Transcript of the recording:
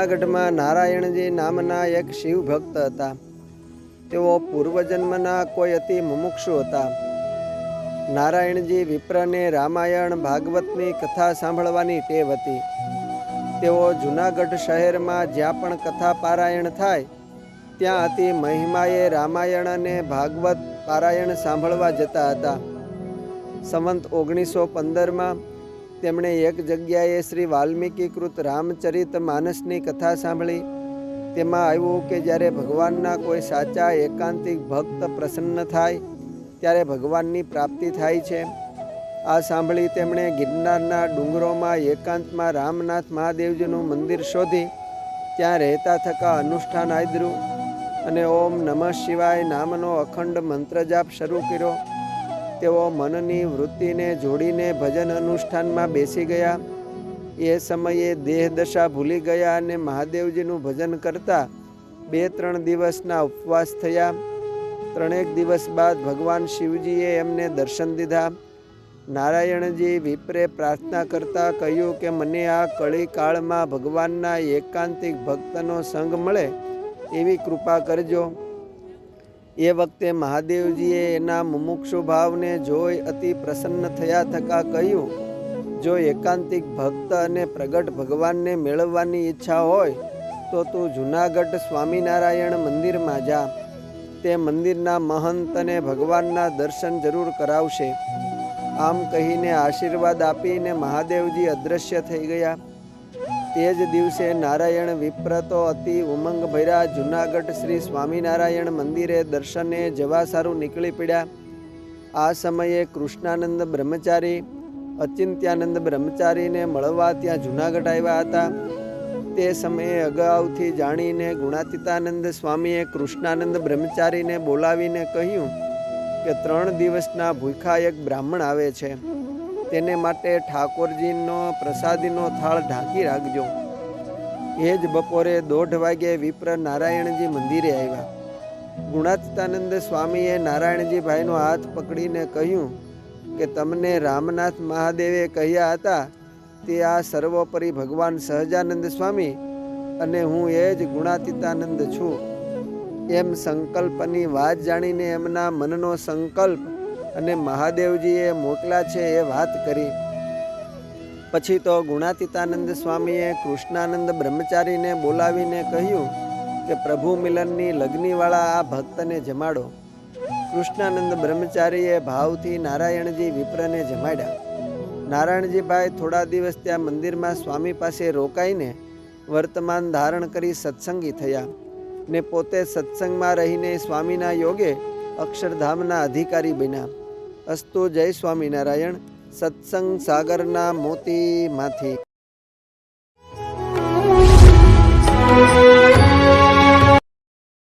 જૂનાગઢમાં નારાયણજી નામના એક શિવ ભક્ત હતા. તેઓ પૂર્વજન્મના કોઈ અતિ મુમુક્ષુ હતા. નારાયણજી વિપ્રને રામાયણ ભાગવતની કથા સાંભળવાની ટેવ હતી. તેઓ જૂનાગઢ શહેરમાં જ્યાં પણ કથા પારાયણ થાય ત્યાં અતિ મહિમાએ રામાયણ અને ભાગવત પારાયણ સાંભળવા જતા હતા. સંવંત 1915માં તેમણે એક જગ્યાએ શ્રી વાલ્મીકી કૃત રામચરિત માનસની કથા સાંભળી. તેમાં આવ્યું કે જ્યારે ભગવાનના કોઈ સાચા એકાંતિક ભક્ત પ્રસન્ન થાય ત્યારે ભગવાનની પ્રાપ્તિ થાય છે. આ સાંભળી તેમણે ગિરનારના ડુંગરોમાં એકાંતમાં રામનાથ મહાદેવજીનું મંદિર શોધી ત્યાં રહેતા થકા અનુષ્ઠાન આદર્યું અને ઓમ નમઃ શિવાય નામનો અખંડ મંત્ર જાપ શરૂ કર્યો. તેઓ મનની વૃત્તિને જોડીને ભજન અનુષ્ઠાનમાં બેસી ગયા. એ સમયે દેહદશા ભૂલી ગયા અને મહાદેવજીનું ભજન કરતા 2-3 દિવસના ઉપવાસ થયા. 3 દિવસ બાદ ભગવાન શિવજીએ એમને દર્શન દીધા. નારાયણજી વિપ્રે પ્રાર્થના કરતા કહ્યું કે મને આ કળી કાળમાં ભગવાનના એકાંતિક ભક્તનો સંગ મળે એવી કૃપા કરજો. એ વખતે મહાદેવજીએ એના મુમુક્ષુ ભાવને જોઈ અતિ પ્રસન્ન થયા થકા કહ્યું, જો એકાંતિક ભક્ત અને પ્રગટ ભગવાનને મેળવવાની ઈચ્છા હોય તો તું જૂનાગઢ સ્વામિનારાયણ મંદિરમાં જા. તે મંદિરના મહંતને ભગવાનના દર્શન જરૂર કરાવશે. આમ કહીને આશીર્વાદ આપીને મહાદેવજી અદૃશ્ય થઈ ગયા. તે જ દિવસે નારાયણ વિપ્ર તો અતિ ઉમંગ ભર્યા જૂનાગઢ શ્રી સ્વામિનારાયણ મંદિરે દર્શને જવા સારું નીકળી પડ્યા. આ સમયે કૃષ્ણાનંદ બ્રહ્મચારી અચિંત્યાનંદ બ્રહ્મચારીને મળવા ત્યાં જૂનાગઢ આવ્યા હતા. તે સમયે અગાઉથી જાણીને ગુણાતીતાનંદ સ્વામીએ કૃષ્ણાનંદ બ્રહ્મચારીને બોલાવીને કહ્યું કે 3 દિવસના ભૂખા એક બ્રાહ્મણ આવે છે. તેને માટે ઠાકોરજીનો પ્રસાદીનો થાળ ઢાંકી રાખજો. એ જ બપોરે 1:30 વાગે વિપ્ર નારાયણજી મંદિરે આવ્યા. ગુણાતીતાનંદ સ્વામીએ નારાયણજી ભાઈનો હાથ પકડીને કહ્યું કે તમને રામનાથ મહાદેવે કહ્યા હતા તે આ સર્વોપરી ભગવાન સહજાનંદ સ્વામી અને હું એ જ ગુણાતીતાનંદ છું. એમ સંકલ્પની વાત જાણીને એમના મનનો સંકલ્પ અને મહાદેવજીએ મોકલ્યા છે એ વાત કરી. પછી તો ગુણાતીતાનંદ સ્વામીએ કૃષ્ણાનંદ બ્રહ્મચારીને બોલાવીને કહ્યું કે પ્રભુ મિલનની લગ્નીવાળા આ ભક્તને જમાડો. કૃષ્ણાનંદ બ્રહ્મચારીએ ભાવથી નારાયણજી વિપ્રને જમાડ્યા. નારાયણજીભાઈ થોડા દિવસ ત્યાં મંદિરમાં સ્વામી પાસે રોકાઈને વર્તમાન ધારણ કરી સત્સંગી થયા ને પોતે સત્સંગમાં રહીને સ્વામીના યોગે અક્ષરધામના અધિકારી બન્યા. અસ્તુ જય સ્વામિનારાયણ. સત્સંગ સાગરના મોતીમાંથી.